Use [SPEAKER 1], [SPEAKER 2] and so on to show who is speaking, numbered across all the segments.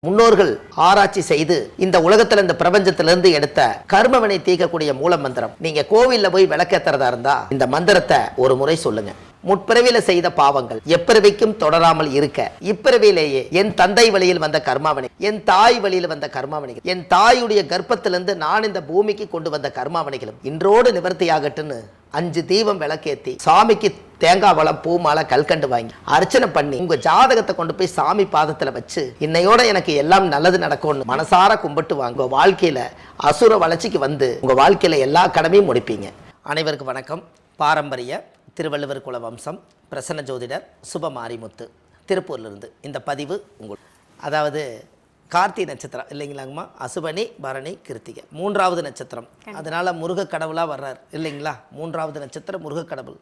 [SPEAKER 1] முன்னோர்கள் ஆராய்ச்சி செய்து இந்த உலகத்துல இந்த பிரபஞ்சத்திலிருந்து எடுத்த கர்மவினை தீர்க்கக்கூடிய மூல மந்திரம். நீங்க கோவில்ல போய் விளக்கேத்துறதா இருந்தா இந்த மந்திரத்தை ஒரு முறை சொல்லுங்க. முற்பிறவியில செய்த பாவங்கள் எப்பிறவிக்கும் தொடராமல் இருக்க இப்பிறவியிலேயே என் தந்தை வழியில் வந்த கர்மாவினை, என் தாய் வழியில் வந்த கர்மாவினைகள், என் தாயுடைய கர்ப்பத்திலிருந்து நான் இந்த பூமிக்கு கொண்டு வந்த கர்மாவினைகளும் இன்றோடு நிவர்த்தியாகட்டுன்னு 5 தீபம் விளக்கேத்தி சாமிக்கு தேங்காய் வளம் பூ மாலை கல்கண்டு வாங்கி அர்ச்சனை பண்ணி உங்க ஜாதகத்தை கொண்டு போய் சாமி பாதத்துல வச்சு இன்னையோட எனக்கு எல்லாம் நல்லது நடக்கும்னு மனசார கும்பிட்டு வாங்க. வாழ்க்கையில அசுர வளர்ச்சிக்கு வந்து உங்க வாழ்க்கையில எல்லா கடமையும் முடிப்பீங்க. அனைவருக்கும் வணக்கம். பாரம்பரிய திருவள்ளுவர் குல வம்சம் பிரசன்ன ஜோதிடர் சுப மாரிமுத்து திருப்பூர்லேருந்து இந்த பதிவு உங்களுக்கு. அதாவது கார்த்திகை நட்சத்திரம் இல்லைங்களாங்கம்மா, அசுபனி பரணி கிருத்திகை 3வது நட்சத்திரம். அதனால் முருக கடவுளாக வர்றார் இல்லைங்களா. 3வது நட்சத்திரம் முருக கடவுள்.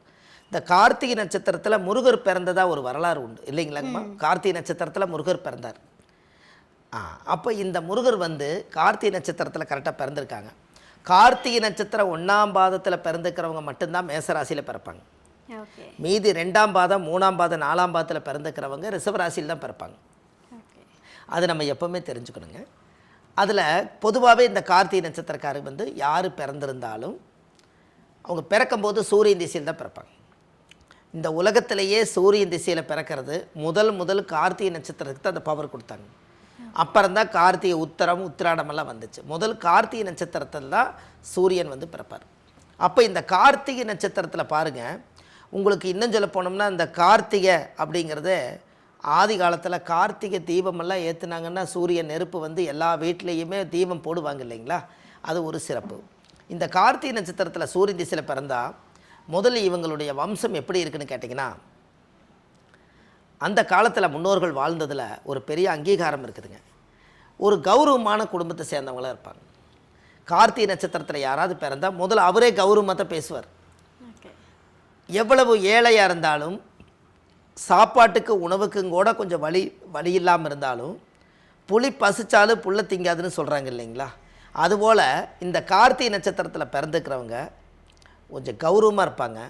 [SPEAKER 1] இந்த கார்த்திகை நட்சத்திரத்தில் முருகர் பிறந்ததாக ஒரு வரலாறு உண்டு இல்லைங்களாங்கம்மா. கார்த்திகை நட்சத்திரத்தில் முருகர் பிறந்தார். அப்போ இந்த முருகர் வந்து கார்த்திகை நட்சத்திரத்தில் கரெக்டாக பிறந்திருக்காங்க. கார்த்திகை நட்சத்திரம் 1ஆம் பாதத்தில் பிறந்துக்கிறவங்க மட்டும்தான் மேசராசியில் பிறப்பாங்க. மீதி 2ஆம் பாதம் 3ஆம் பாதம் 4ஆம் பாதத்தில் பிறந்துக்கிறவங்க ரிஷபராசியில் தான் பிறப்பாங்க. அது நம்ம எப்போவுமே தெரிஞ்சுக்கணுங்க. அதில் பொதுவாகவே இந்த கார்த்திகை நட்சத்திரக்காரர் வந்து யார் பிறந்திருந்தாலும் அவங்க பிறக்கும்போது சூரியன் திசையில் தான் பிறப்பாங்க. இந்த உலகத்திலேயே சூரியன் திசையில் பிறக்கிறது முதல் கார்த்திகை நட்சத்திரத்துக்கு அந்த பவர் கொடுத்தாங்க. அப்புறம்தான் கார்த்திகை உத்தரம் உத்திராடமெல்லாம் வந்துச்சு. முதல் கார்த்திகை நட்சத்திரத்தில் தான் சூரியன் வந்து பிறப்பார். அப்போ இந்த கார்த்திகை நட்சத்திரத்தில் பாருங்கள், உங்களுக்கு இன்னும் சொல்ல போனோம்னா இந்த கார்த்திகை அப்படிங்கிறது ஆதி காலத்தில் கார்த்திகை தீபமெல்லாம் ஏற்றுனாங்கன்னா சூரியன் நெருப்பு வந்து எல்லா வீட்லேயுமே தீபம் போடுவாங்க இல்லைங்களா. அது ஒரு சிறப்பு. இந்த கார்த்திகை நட்சத்திரத்தில் சூரியன் திசையில் பிறந்தால் முதல்ல இவங்களுடைய வம்சம் எப்படி இருக்குன்னு கேட்டிங்கன்னா, அந்த காலத்தில் முன்னோர்கள் வாழ்ந்ததில் ஒரு பெரிய அங்கீகாரம் இருக்குதுங்க. ஒரு கௌரவமான குடும்பத்தை சேர்ந்தவங்களாக இருப்பாங்க. கார்த்திகை நட்சத்திரத்தில் யாராவது பிறந்தால் முதல்ல அவரே கௌரவமாக பேசுவார். எவ்வளவு ஏழையாக இருந்தாலும் சாப்பாட்டுக்கு உணவுக்கும் கூட கொஞ்சம் வழி இல்லாமல் இருந்தாலும் புலி பசிச்சாலும் புல்லை திங்காதுன்னு சொல்கிறாங்க இல்லைங்களா. அதுபோல் இந்த கார்த்திகை நட்சத்திரத்தில் பிறந்துக்கிறவங்க கொஞ்சம் கௌரவமாக இருப்பாங்க.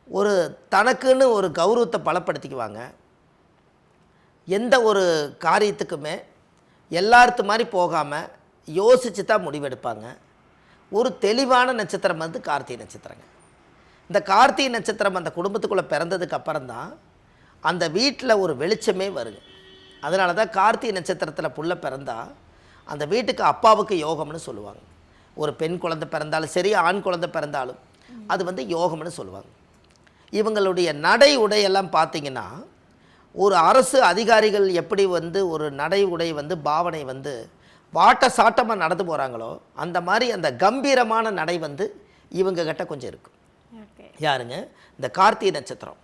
[SPEAKER 1] ஒரு தனக்குன்னு ஒரு கௌரவத்தை பலப்படுத்திக்குவாங்க. எந்த ஒரு காரியத்துக்குமே எல்லார்த்து மாதிரி போகாமல் யோசித்து தான் முடிவெடுப்பாங்க. ஒரு தெளிவான நட்சத்திரம் வந்து கார்த்திகை நட்சத்திரங்க. இந்த கார்த்திகை நட்சத்திரம் அந்த குடும்பத்துக்குள்ளே பிறந்ததுக்கு அப்புறம்தான் அந்த வீட்டில் ஒரு வெளிச்சமே வருது. அதனால தான் கார்த்திகை நட்சத்திரத்தில் புள்ள பிறந்தால் அந்த வீட்டுக்கு அப்பாவுக்கு யோகம்னு சொல்லுவாங்க. ஒரு பெண் குழந்தை பிறந்தாலும் சரி, ஆண் குழந்தை பிறந்தாலும் அது வந்து யோகம்னு சொல்லுவாங்க. இவங்களுடைய நடை உடையெல்லாம் பார்த்திங்கன்னா, ஒரு அரசு அதிகாரிகள் எப்படி வந்து ஒரு நடை உடை வந்து பாவனை வந்து வாட்ட சாட்டமாக நடந்து போகிறாங்களோ அந்த மாதிரி அந்த கம்பீரமான நடை வந்து இவங்ககிட்ட கொஞ்சம் இருக்கும். யாருங்க? இந்த கார்த்திகை நட்சத்திரம்.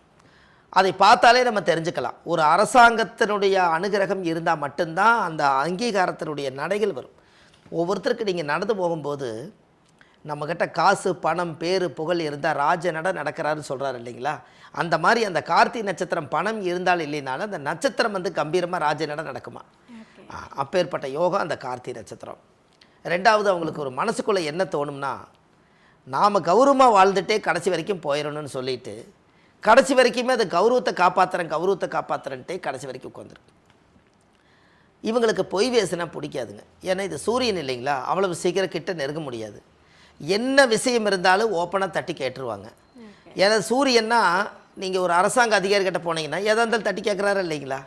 [SPEAKER 1] அதை பார்த்தாலே நம்ம தெரிஞ்சுக்கலாம். ஒரு அரசாங்கத்தினுடைய அனுகிரகம் இருந்தால் மட்டும்தான் அந்த அங்கீகாரத்தினுடைய நடைகள் வரும். ஒவ்வொருத்தருக்கு நீங்கள் நடந்து போகும்போது நம்மக்கிட்ட காசு பணம் பேரு புகழ் இருந்தால் ராஜ நட நடக்கிறாருன்னு சொல்கிறாரு இல்லைங்களா. அந்த மாதிரி அந்த கார்த்திகை நட்சத்திரம் பணம் இருந்தால் இல்லைனாலும் அந்த நட்சத்திரம் வந்து கம்பீரமாக ராஜ நட நடக்குமா. அப்பேற்பட்ட யோகம் அந்த கார்த்திகை நட்சத்திரம். 2வது, அவங்களுக்கு ஒரு மனசுக்குள்ளே என்ன தோணும்னா, நாம் கௌரவமாக வாழ்ந்துட்டே கடைசி வரைக்கும் போயிடணும்னு சொல்லிட்டு கடைசி வரைக்குமே அதை கௌரவத்தை காப்பாற்றுறேன்ட்டே கடைசி வரைக்கும் உட்காந்துருக்கு. இவங்களுக்கு பொய் பேசுனா பிடிக்காதுங்க. ஏன்னா இது சூரியன் இல்லைங்களா, அவ்வளவு சீக்கிரம் கிட்ட நெருங்க முடியாது. என்ன விஷயம் இருந்தாலும் ஓப்பனாக தட்டி கேட்டுருவாங்க. ஏன்னா சூரியன்னா நீங்கள் ஒரு அரசாங்க அதிகாரிகிட்ட போனீங்கன்னா எதாக இருந்தாலும் தட்டி கேட்குறாரு இல்லைங்களா.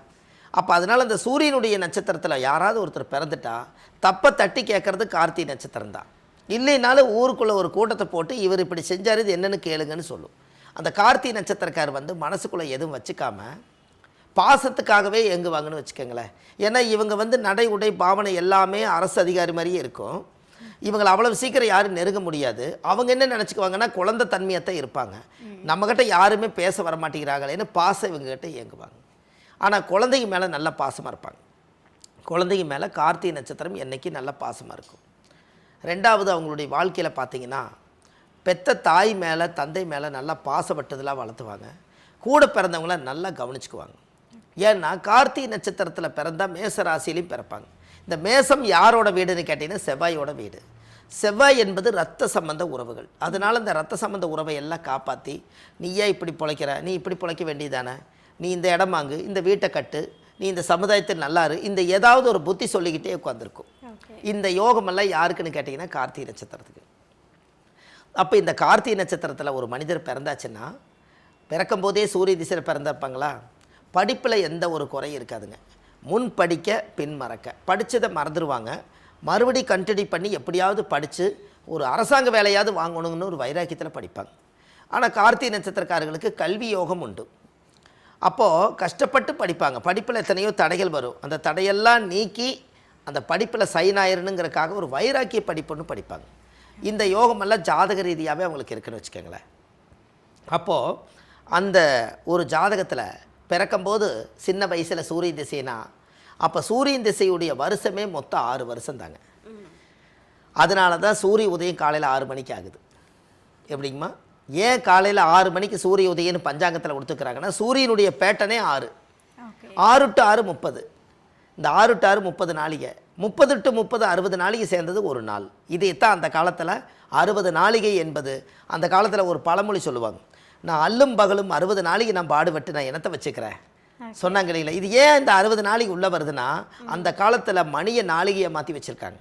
[SPEAKER 1] அப்போ அதனால் அந்த சூரியனுடைய நட்சத்திரத்தில் யாராவது ஒருத்தர் பிறந்துட்டா தப்பை தட்டி கேட்குறது கார்த்திகை நட்சத்திரம் தான். இல்லைனாலும் ஊருக்குள்ளே ஒரு கூட்டத்தை போட்டு இவர் இப்படி செஞ்சார் இது என்னென்னு கேளுங்கன்னு சொல்லும். அந்த கார்த்திகை நட்சத்திரக்கார் வந்து மனசுக்குள்ளே எதுவும் வச்சுக்காம பாசத்துக்காகவே இயங்குவாங்கன்னு வச்சுக்கோங்களேன். ஏன்னா இவங்க வந்து நடை உடை பாவனை எல்லாமே அரசு அதிகாரி மாதிரியே இருக்கும். இவங்களை அவ்வளவு சீக்கிரம் யாரும் நெருங்க முடியாது. அவங்க என்ன நினச்சிக்குவாங்கன்னா குழந்தை தன்மையத்தான் இருப்பாங்க. நம்மக்கிட்ட யாருமே பேச வரமாட்டேங்கிறாங்களேன்னு பாசம் இவங்ககிட்ட இயங்குவாங்க. ஆனால் குழந்தைங்க மேலே நல்ல பாசமாக இருப்பாங்க. குழந்தைங்க மேலே கார்த்திகை நட்சத்திரம் என்றைக்கு நல்ல பாசமாக இருக்கும். 2வது, அவங்களுடைய வாழ்க்கையில் பார்த்திங்கன்னா பெத்த தாய் மேலே தந்தை மேலே நல்லா பாசப்பட்டதெல்லாம் வளர்த்துவாங்க. கூட பிறந்தவங்கள நல்லா கவனிச்சுக்குவாங்க. ஏன்னா கார்த்திகை நட்சத்திரத்தில் பிறந்தால் மேசராசிலையும் பிறப்பாங்க. இந்த மேசம் யாரோட வீடுன்னு கேட்டிங்கன்னா செவ்வாயோட வீடு. செவ்வாய் என்பது இரத்த சம்பந்த உறவுகள். அதனால் இந்த இரத்த சம்பந்த உறவை எல்லாம் காப்பாற்றி நீ ஏன் இப்படி பிழைக்கிற, நீ இப்படி பிழைக்க வேண்டியதானே, நீ இந்த இடம் வாங்கு, இந்த வீட்டை கட்டு, நீ இந்த சமுதாயத்தில் நல்லா இரு, இந்த ஏதாவது ஒரு புத்தி சொல்லிக்கிட்டே உட்காந்துருக்கும். இந்த யோகமெல்லாம் யாருக்குன்னு கேட்டிங்கன்னா கார்த்திகை நட்சத்திரத்துக்கு. அப்போ இந்த கார்த்திகை நட்சத்திரத்தில் ஒரு மனிதர் பிறந்தாச்சுன்னா, பிறக்கும் போதே சூரிய திசையில் பிறந்திருப்பாங்களா, படிப்பில் எந்த ஒரு குறையும் இருக்காதுங்க. முன் படிக்க பின் மறக்க, படித்ததை மறந்துடுவாங்க, மறுபடி கண்டினியூ பண்ணி எப்படியாவது படித்து ஒரு அரசாங்க வேலையாவது வாங்கணும்னு ஒரு வைராக்கியத்தில் படிப்பாங்க. ஆனால் கார்த்திகை நட்சத்திரக்காரர்களுக்கு கல்வி யோகம் உண்டு. அப்போது கஷ்டப்பட்டு படிப்பாங்க, படிப்பில் எத்தனையோ தடைகள் வரும், அந்த தடையெல்லாம் நீக்கி அந்த படிப்பில் சைன் ஆயிருணுங்கிறதுக்காக ஒரு வைராக்கிய படிப்புன்னு படிப்பாங்க. இந்த யோகமெல்லாம் ஜாதக ரீதியாகவே அவங்களுக்கு இருக்குன்னு வச்சுக்கோங்களேன். அப்போது அந்த ஒரு ஜாதகத்தில் பிறக்கும்போது சின்ன வயசில் சூரிய திசைனா, அப்போ சூரியன் திசையுடைய வருஷமே மொத்தம் 6 வருஷம் தாங்க. அதனால தான் சூரிய உதயம் காலையில் 6 மணிக்கு ஆகுது. எப்படிங்கம்மா, ஏன் காலையில் 6 மணிக்கு சூரிய உதயம்னு பஞ்சாங்கத்தில் கொடுத்துக்கிறாங்கன்னா, சூரியனுடைய பேட்டனே 6 6 டு 6 30. இந்த 6 டு 6 30 நாளிகை, 30 டு 30 60 நாளிகை சேர்ந்தது ஒரு நாள். இதைத்தான் அந்த காலத்தில் 60 நாளிகை என்பது. அந்த காலத்தில் ஒரு பழமொழி சொல்லுவாங்க, நான் அல்லும் பகலும் 60 நாளிகை நான் பாடுபட்டு நான் என்னத்தை வச்சுக்கிறேன் சொன்னாங்க இல்லைங்களா. இது ஏன் இந்த 60 நாளிகை உள்ளே வருதுன்னா, அந்த காலத்தில் மணியை நாளிகையை மாற்றி வச்சுருக்காங்க.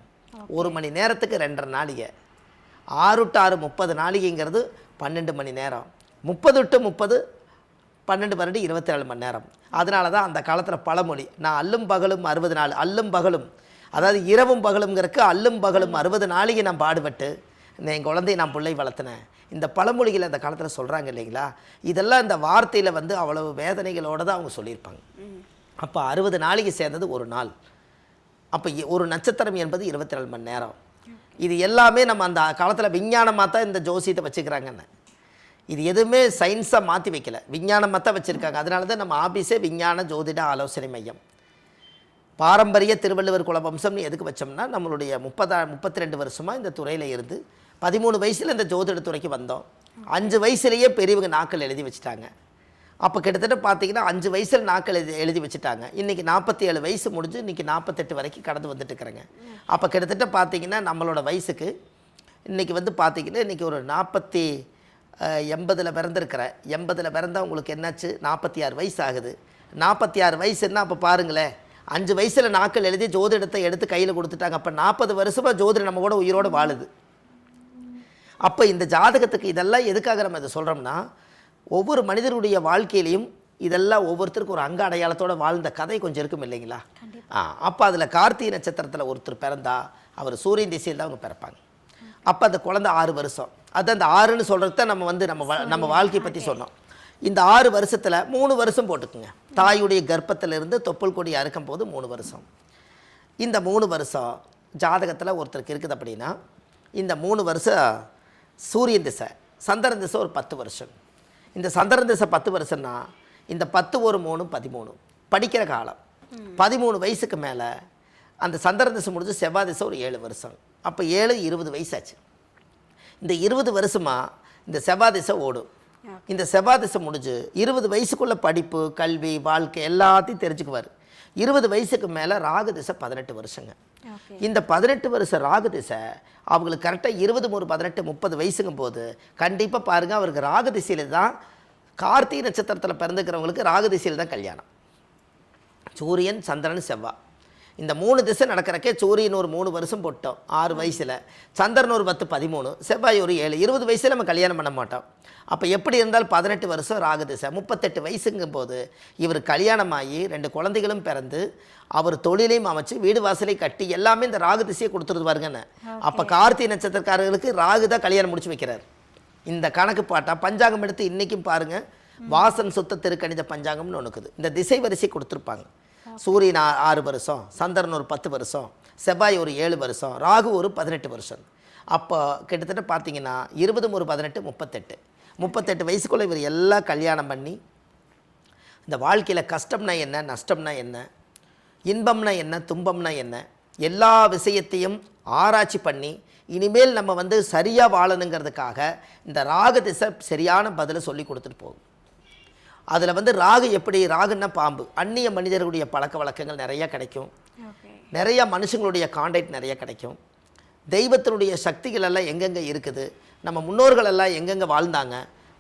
[SPEAKER 1] 1 மணி நேரத்துக்கு 2.5 நாளிகை. 6 டு 6 30 நாளிகைங்கிறது 12 மணி நேரம். 30 டு 30 12 12 27 மணி நேரம். அதனால தான் அந்த காலத்தில் பழமொழி, நான் அல்லும் பகலும் 60 நாள், அல்லும் பகலும் அதாவது இரவும் பகலுங்கிறதுக்கு அல்லும் பகலும் 60 நாளிகை நான் பாடுபட்டு என் குழந்தையை நான் பிள்ளை வளர்த்தினேன். இந்த பழமொழிகளை அந்த காலத்தில் சொல்கிறாங்க இல்லைங்களா. இதெல்லாம் இந்த வார்த்தையில் வந்து அவ்வளவு வேதனைகளோடு தான் அவங்க சொல்லியிருப்பாங்க. அப்போ 60 நாளிகை சேர்ந்தது ஒரு நாள். அப்போ ஒரு நட்சத்திரம் என்பது 24 மணி நேரம். இது எல்லாமே நம்ம அந்த காலத்தில் விஞ்ஞானமாக தான் இந்த ஜோசியத்தை வச்சுக்கிறாங்கன்னு. இது எதுவுமே சயின்ஸாக மாற்றி வைக்கல, விஞ்ஞானமாக தான் வச்சுருக்காங்க. அதனால தான் நம்ம ஆஃபீஸே விஞ்ஞான ஜோதிட ஆலோசனை மையம். பாரம்பரிய திருவள்ளுவர் குலவம்சம்னு எதுக்கு வச்சோம்னா, நம்மளுடைய 32 வருஷமாக இந்த துறையில் இருந்து 13 வயசில் இந்த ஜோதிட துறைக்கு வந்தோம். 5 வயசுலேயே பெரியவங்க நாட்கள் எழுதி வச்சுட்டாங்க. அப்போ கிட்டத்தட்ட பார்த்தீங்கன்னா 5 வயசில் நாட்கள் எழுதி வச்சுட்டாங்க. இன்றைக்கி 47 வயசு முடிஞ்சு இன்றைக்கி 48 வரைக்கும் கடந்து வந்துட்டு இருக்கிறேங்க. அப்போ கிட்டத்தட்ட பார்த்தீங்கன்னா நம்மளோட வயசுக்கு இன்றைக்கி வந்து பார்த்திங்கன்னா இன்றைக்கி ஒரு 80 பிறந்திருக்கிறேன். 80 பிறந்தால் உங்களுக்கு என்னாச்சு, 46 வயசு ஆகுது. 46 வயசுன்னா அப்போ பாருங்களேன், 5 வயசில் நாட்கள் எழுதி ஜோதிடத்தை எடுத்து கையில் கொடுத்துட்டாங்க. அப்போ 40 வருஷமாக ஜோதிடம் நம்ம கூட உயிரோடு வாழுது. அப்போ இந்த ஜாதகத்துக்கு இதெல்லாம் எதுக்காக நம்ம இதை சொல்கிறோம்னா, ஒவ்வொரு மனிதருடைய வாழ்க்கையிலையும் இதெல்லாம் ஒவ்வொருத்தருக்கும் ஒரு அங்க அடையாளத்தோடு வாழ்ந்த கதை கொஞ்சம் இருக்கும் இல்லைங்களா. அப்போ அதில் கார்த்திகை நட்சத்திரத்தில் ஒருத்தர் பிறந்தா அவர் சூரியன் திசையில் தான் அவங்க பிறப்பாங்க. அப்போ அந்த குழந்தை 6 வருஷம், அது அந்த 6ன்னு சொல்கிறது தான் நம்ம வந்து நம்ம வாழ்க்கையை பற்றி சொன்னோம். இந்த 6 வருஷத்தில் 3 வருஷம் போட்டுக்குங்க. தாயுடைய கர்ப்பத்திலிருந்து தொப்புள் கொடி அறுக்கும் போது 3 வருஷம். இந்த 3 வருஷம் ஜாதகத்தில் ஒருத்தருக்கு இருக்குது அப்படின்னா, இந்த 3 வருஷம் சூரியன் திசை, சந்திரன் திசை ஒரு 10 வருஷம். இந்த சந்திரன் திசை 10 வருஷம்னா இந்த 10 ஒரு 3 13 படிக்கிற காலம். 13 வயசுக்கு மேலே அந்த சந்திரன் திசை முடிஞ்சு செவ்வாய் திசை ஒரு 7 வருஷம். அப்போ 7 20 வயசாச்சு. இந்த 20 வருஷமாக இந்த செவ்வாய் திசை ஓடும். இந்த செவ்வாய் திசை முடிஞ்சு 20 வயசுக்குள்ள படிப்பு, கல்வி, வாழ்க்கை எல்லாத்தையும் தெரிஞ்சுக்குவார். 20 வயசுக்கு மேலே ராகு திசை 18 வருஷங்க. இந்த 18 வருஷம் ராகு திசை அவங்களுக்கு கரெக்டாக 20 18 30 வயசுங்கும் போது கண்டிப்பாக பாருங்கள், அவருக்கு ராகு திசையில் தான், கார்த்திகை நட்சத்திரத்தில் பிறந்துக்கிறவங்களுக்கு ராகு திசையில் தான் கல்யாணம். சூரியன், சந்திரன், செவ்வாய் இந்த 3 திசை நடக்கிறக்கே சூரியன் ஒரு 3 வருஷம் போட்டோம் 6 வயசில், சந்திரன் ஒரு 10 13, செவ்வாய் ஒரு 7 20 வயசில் நம்ம கல்யாணம் பண்ண மாட்டோம். அப்போ எப்படி இருந்தால் 18 வருஷம் ராகு திசை, 38 வயசுங்கும் போது இவர் கல்யாணமாகி 2 குழந்தைகளும் பிறந்து அவர் தொழிலையும் அமைச்சு வீடு வாசலை கட்டி எல்லாமே இந்த ராகு திசையை கொடுத்துருவாருங்கன்னு. அப்போ கார்த்திகை நட்சத்திரக்காரர்களுக்கு ராகு தான் கல்யாணம் முடிச்சு வைக்கிறார். இந்த கணக்கு பாட்டா பஞ்சாங்கம் எடுத்து இன்றைக்கும் பாருங்கள், வாசன் சுத்த திருக்கணித பஞ்சாங்கம்னு ஒன்றுக்குது. இந்த திசை வரிசை கொடுத்துருப்பாங்க. சூரியன் 6 வருஷம், சந்திரன் ஒரு 10 வருஷம், செவ்வாய் ஒரு 7 வருஷம், ராகு ஒரு 18 வருஷம். அப்போ கிட்டத்தட்ட பார்த்தீங்கன்னா 20 ஒரு 18 38 வயசுக்குள்ளே இவர் எல்லாம் கல்யாணம் பண்ணி இந்த வாழ்க்கையில் கஷ்டம்னா என்ன, நஷ்டம்னா என்ன, இன்பம்னா என்ன, துன்பம்னா என்ன, எல்லா விஷயத்தையும் ஆராய்ச்சி பண்ணி இனிமேல் நம்ம வந்து சரியாக வாழணுங்கிறதுக்காக இந்த ராகு திசை சரியான பதிலை சொல்லி கொடுத்துட்டு போகும். அதில் வந்து ராகு எப்படி, ராகுன்னா பாம்பு, அந்நிய மனிதர்களுடைய பழக்க வழக்கங்கள் நிறையா கிடைக்கும், நிறையா மனுஷங்களுடைய கான்டாக்ட் நிறைய கிடைக்கும், தெய்வத்தினுடைய சக்திகள் எல்லாம் எங்கெங்கே இருக்குது, நம்ம முன்னோர்கள் எல்லாம் எங்கெங்கே வாழ்ந்தாங்க,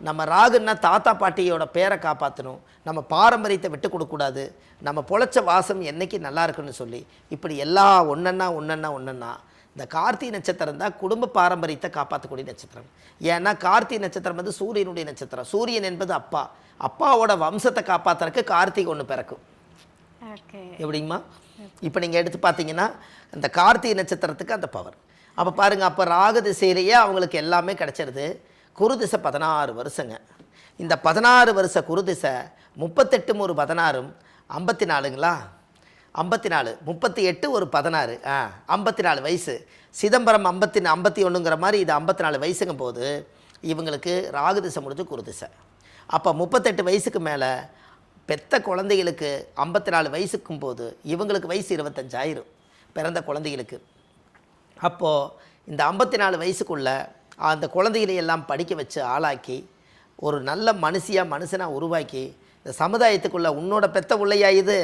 [SPEAKER 1] நம்ம ராகுன்னா தாத்தா பாட்டியோட பேரை காப்பாற்றணும், நம்ம பாரம்பரியத்தை விட்டு கொடுக்கக்கூடாது, நம்ம பொழைச்ச வாசம் என்னைக்கு நல்லா இருக்குன்னு சொல்லி இப்படி எல்லா ஒன்றா இந்த கார்த்திகை நட்சத்திரம் தான் குடும்ப பாரம்பரியத்தை காப்பாற்றக்கூடிய நட்சத்திரம். ஏன்னா கார்த்திகை நட்சத்திரம் வந்து சூரியனுடைய நட்சத்திரம். சூரியன் என்பது அப்பா, அப்பாவோட வம்சத்தை காப்பாற்றுறதுக்கு கார்த்திகை ஒன்று பிறக்கும். எப்படிங்கம்மா? இப்போ நீங்கள் எடுத்து பார்த்தீங்கன்னா இந்த கார்த்திகை நட்சத்திரத்துக்கு அந்த பவர். அப்போ பாருங்கள், அப்போ ராகு திசையிலேயே அவங்களுக்கு எல்லாமே கிடச்சிருது. குரு திசை 16 வருஷங்க. இந்த 16 வருஷ குரு திசை 38 ஒரு 16 54ங்களா? 54 38 ஒரு 16 54 வயசு. சிதம்பரம் 51ங்கிற மாதிரி இது 54 வயசுங்கும் போது இவங்களுக்கு ராகு திசை முடிஞ்சு குரு திசை. அப்போ 38 வயசுக்கு மேலே பெத்த குழந்தைகளுக்கு 54 வயசுக்கும் போது இவங்களுக்கு வயசு 25 பிறந்த குழந்தைகளுக்கு. அப்போது இந்த 54 வயசுக்குள்ளே அந்த குழந்தைகளை எல்லாம் படிக்க வச்சு ஆளாக்கி ஒரு நல்ல மனுஷனாக உருவாக்கி இந்த சமுதாயத்துக்குள்ளே உன்னோட பெத்த உள்ளையா இது,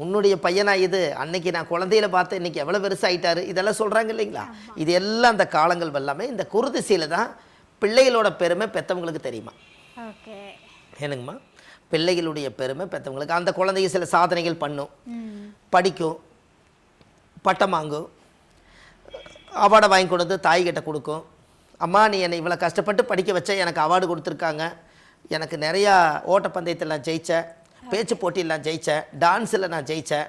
[SPEAKER 1] உன்னுடைய பையனா இது, அன்னைக்கு நான் குழந்தையில பார்த்தேன் இன்றைக்கி எவ்வளோ பெருசாகிட்டாரு, இதெல்லாம் சொல்கிறாங்க இல்லைங்களா? இது எல்லாம் அந்த காலங்கள் எல்லாமே இந்த குருதிசையில் தான் பிள்ளைகளோட பெருமை பெற்றவங்களுக்கு தெரியுமா? ஏனுங்கம்மா? பிள்ளைகளுடைய பெருமை பெற்றவங்களுக்கு. அந்த குழந்தைங்க சில சாதனைகள் பண்ணும், படிக்கும், பட்டம் வாங்கும், அவார்டை வாங்கி கொண்டு வந்து தாய்கிட்ட கொடுக்கும். அம்மா நீ என்னை இவ்வளோ கஷ்டப்பட்டு படிக்க வச்ச, எனக்கு அவார்டு கொடுத்துருக்காங்க, எனக்கு நிறையா ஓட்டப்பந்தயத்தில் நான் ஜெயித்தேன், பேச்சு போட்டியில் நான் ஜெயித்தேன், டான்ஸில் நான் ஜெயித்தேன்.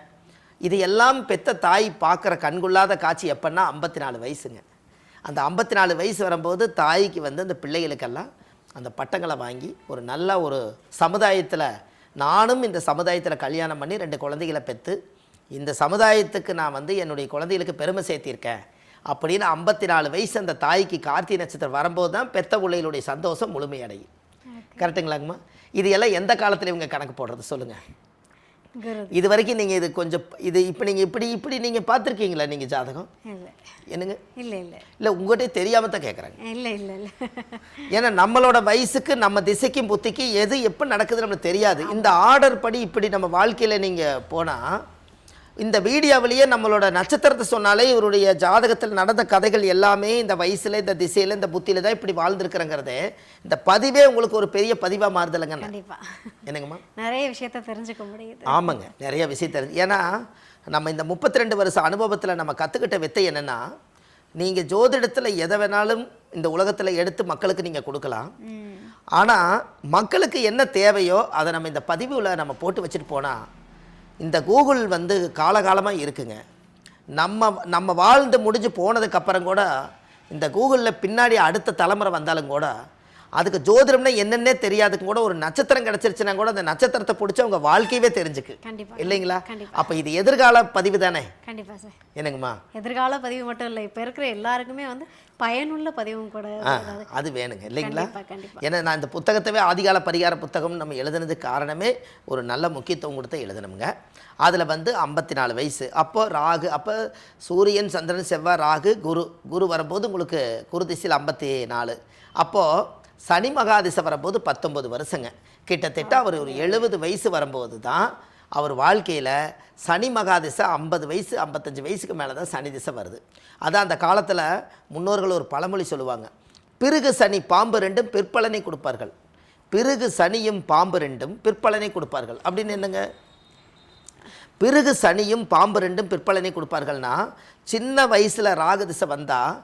[SPEAKER 1] இது எல்லாம் பெத்த தாய் பார்க்குற கண்கொள்ளாத காட்சி எப்போன்னா 54 வயசுங்க. அந்த 54 வயசு வரும்போது தாய்க்கு வந்து அந்த பிள்ளைகளுக்கெல்லாம் அந்த பட்டங்களை வாங்கி ஒரு நல்ல ஒரு சமுதாயத்தில், நானும் இந்த சமுதாயத்தில் கல்யாணம் பண்ணி 2 குழந்தைகளை பெற்று இந்த சமுதாயத்துக்கு நான் வந்து என்னுடைய குழந்தைகளுக்கு பெருமை சேர்த்திருக்கேன் அப்படின்னு 54 வயசு அந்த தாய்க்கு கார்த்திகை நட்சத்திரம் வரும்போது தான் பெத்த பிள்ளைகளுடைய சந்தோஷம் முழுமையடையும். கரெக்டுங்களாங்கம்மா? இது எல்லாம் எந்த காலத்தில் இவங்க கணக்கு போடுறது சொல்லுங்கள்? இது வரைக்கும் நீங்கள் இது கொஞ்சம் இது இப்போ நீங்கள் இப்படி நீங்கள் பார்த்துருக்கீங்களா நீங்கள் ஜாதகம்? என்னங்க? இல்லை உங்கள்கிட்ட தெரியாமல் தான் கேட்குறாங்க. இல்லை ஏன்னா நம்மளோட வயசுக்கு நம்ம திசைக்கும் புத்திக்கும் எது எப்போ நடக்குதுன்னு நம்மளுக்கு தெரியாது. இந்த ஆர்டர் படி இப்படி நம்ம வாழ்க்கையில் நீங்கள் போனால் இந்த வீடியோவிலேயே நம்மளோட நட்சத்திரத்தை சொன்னாலே இவருடைய ஜாதகத்தில் நடந்த கதைகள் எல்லாமே இந்த வயசில் இந்த திசையில் இந்த புத்தியில் தான் இப்படி வாழ்ந்துருக்குறங்கிறதே இந்த பதிவே உங்களுக்கு ஒரு பெரிய பதிவாக மாறுதலைங்க. என்னங்கம்மா? நிறைய விஷயத்தை தெரிஞ்சுக்க முடியுது. ஆமாங்க, நிறைய விஷயம் தெரிஞ்சு. ஏன்னா நம்ம இந்த 32 வருஷ அனுபவத்தில் நம்ம கற்றுக்கிட்ட வித்தை என்னென்னா, நீங்கள் ஜோதிடத்தில் எதை வேணாலும் இந்த உலகத்தில் எடுத்து மக்களுக்கு நீங்கள் கொடுக்கலாம். ஆனால் மக்களுக்கு என்ன தேவையோ அதை நம்ம இந்த பதிவில் நம்ம போட்டு வச்சுட்டு போனால் இந்த கூகுள் வந்து காலகாலமாக இருக்குங்க. நம்ம வாழ்ந்து முடிஞ்சு போனதுக்கப்புறம் கூட இந்த கூகுளில் பின்னாடி அடுத்த தலைமுறை வந்தாலும் கூட அதுக்கு ஜோதிடம்னா என்னென்னே தெரியாதுக்கும் கூட ஒரு நட்சத்திரம் கிடச்சிருச்சுன்னா கூட அந்த நட்சத்திரத்தை பிடிச்சி அவங்க வாழ்க்கையவே தெரிஞ்சுக்கு இல்லைங்களா? அப்போ இது எதிர்கால பதிவு தானே? கண்டிப்பாக சார். என்னங்கம்மா? எதிர்கால பதிவு மட்டும் இல்லை, இப்போ இருக்கிற எல்லாருக்குமே வந்து பயனுள்ள பதிவும் கூட அது வேணுங்க இல்லைங்களா? ஏன்னா நான் இந்த புத்தகத்தவே ஆதிகால பரிகார புத்தகம் நம்ம எழுதுனதுக்கு காரணமே ஒரு நல்ல முக்கியத்துவம் கொடுத்து எழுதணுங்க. அதில் வந்து 54 வயசு அப்போ ராகு, அப்போ சூரியன் சந்திரன் செவ்வாய் ராகு குரு வரும்போது உங்களுக்கு குரு திசையில் 54. அப்போது சனி மகாதிசை வரும்போது 19 வருஷங்க. கிட்டத்தட்ட அவர் ஒரு 70 வயசு வரும்போது தான் அவர் வாழ்க்கையில் சனி மகாதிசை 50 வயசு 55 வயசுக்கு மேலே தான் சனி திசை வருது. அதான் அந்த காலத்தில் முன்னோர்கள் ஒரு பழமொழி சொல்லுவாங்க, பிறகு சனி பாம்பு 2 பிற்பலனை கொடுப்பார்கள், பிறகு சனியும் பாம்பு 2 பிற்பலனை கொடுப்பார்கள். அப்படின்னு என்னங்க? பிறகு சனியும் பாம்பு 2 பிற்பலனை கொடுப்பார்கள்னா சின்ன வயசில் ராகு திசை வந்தால்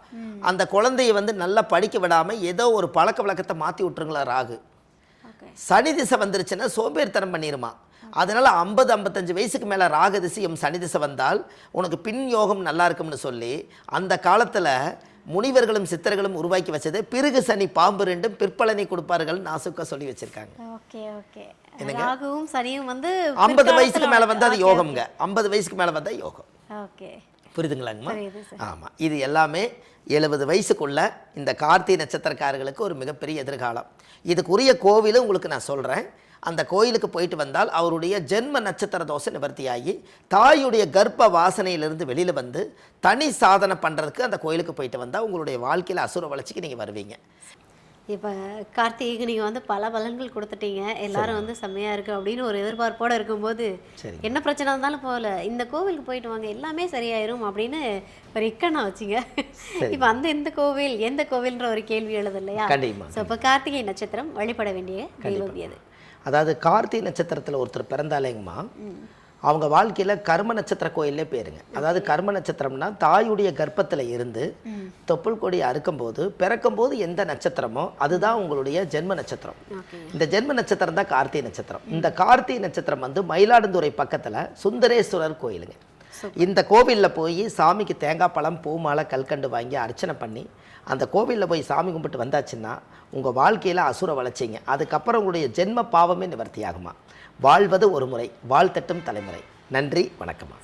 [SPEAKER 1] அந்த குழந்தைய வந்து நல்லா படிக்க விடாமல் ஏதோ ஒரு பழக்க வழக்கத்தை மாற்றி விட்டுருங்களா ராகு. சனி திசை வந்துருச்சுன்னா சோம்பேறித்தனம் பண்ணிடுமா. அதனால் 50-55 வயசுக்கு மேலே ராகு திசையும் சனி திசை வந்தால் உனக்கு பின் யோகம் நல்லா இருக்கும்னு சொல்லி அந்த காலத்தில் முனிவர்களும் சித்தர்களும் உருவாக்கி வச்சது பிறகு சனி பாம்பு 2 பிற்பலனை கொடுப்பார்கள் நாசுக்கா சொல்லி வச்சிருக்காங்க. ராகுவும் சனியும் வந்து 50 வயசுக்கு மேலே வந்தால் அது யோகம்ங்க. 50 வயசுக்கு மேலே வந்தால் யோகம். புரியுதுங்களாங்கம்மா? ஆமாம். இது எல்லாமே 70 வயசுக்குள்ள இந்த கார்த்திகை நட்சத்திரக்காரர்களுக்கு ஒரு மிகப்பெரிய எதிர்காலம். இதுக்குரிய கோவிலும் உங்களுக்கு நான் சொல்கிறேன். அந்த கோயிலுக்கு போயிட்டு வந்தால் அவருடைய ஜென்ம நட்சத்திர தோஷம் நிவர்த்தியாகி தாயுடைய கர்ப்ப வாசனையிலிருந்து வெளியில் வந்து தனி சாதனை பண்ணுறதுக்கு அந்த கோயிலுக்கு போயிட்டு வந்தால் உங்களுடைய வாழ்க்கையில் அசுர வளர்ச்சிக்கு நீங்கள் வருவீங்க.
[SPEAKER 2] இப்போ கார்த்திகைக்கு நீங்கள் வந்து பல பலன்கள் கொடுத்துட்டீங்க, எல்லாரும் வந்து செம்மையாக இருக்குது அப்படின்னு ஒரு எதிர்பார்ப்போடு இருக்கும்போது,
[SPEAKER 1] சரி.
[SPEAKER 2] என்ன பிரச்சனை இருந்தாலும் போகல, இந்த கோவிலுக்கு போயிட்டு வாங்க எல்லாமே சரியாயிரும் அப்படின்னு ஒரு இக்கண்ணா வச்சிங்க. இப்போ அந்த எந்த கோவில்ன்ற ஒரு கேள்வி எழுது இல்லையா?
[SPEAKER 1] கண்டிப்பாக.
[SPEAKER 2] ஸோ இப்போ கார்த்திகை நட்சத்திரம் வழிபட வேண்டிய தெய்வம் எது?
[SPEAKER 1] அதாவது கார்த்திகை நட்சத்திரத்தில் ஒருத்தர் பிறந்தாலேங்கம்மா, அவங்க வாழ்க்கையில் கர்ம நட்சத்திர கோயிலே பேருங்க. அதாவது கர்ம நட்சத்திரம்னா தாயுடைய கர்ப்பத்தில் இருந்து தொப்புள் கொடி அறுக்கும்போது பிறக்கும்போது எந்த நட்சத்திரமோ அதுதான் உங்களுடைய ஜென்ம நட்சத்திரம். இந்த ஜென்ம நட்சத்திரம் தான் கார்த்திகை நட்சத்திரம். இந்த கார்த்திகை நட்சத்திரம் வந்து மயிலாடுதுறை பக்கத்தில் சுந்தரேஸ்வரர் கோயிலுங்க. இந்த கோவிலில் போய் சாமிக்கு தேங்காய் பழம் பூ மாலை கல்கண்டு வாங்கி அர்ச்சனை பண்ணி அந்த கோவிலில் போய் சாமி கும்பிட்டு வந்தாச்சுன்னா உங்கள் வாழ்க்கையில் அசுர வளர்ச்சிங்க. அதுக்கப்புறம் உங்களுடைய ஜென்ம பாவமே நிவர்த்தி ஆகுமா. வாழ்வது ஒரு முறை, வாழ்த்தட்டும் தலைமுறை. நன்றி, வணக்கம்மா.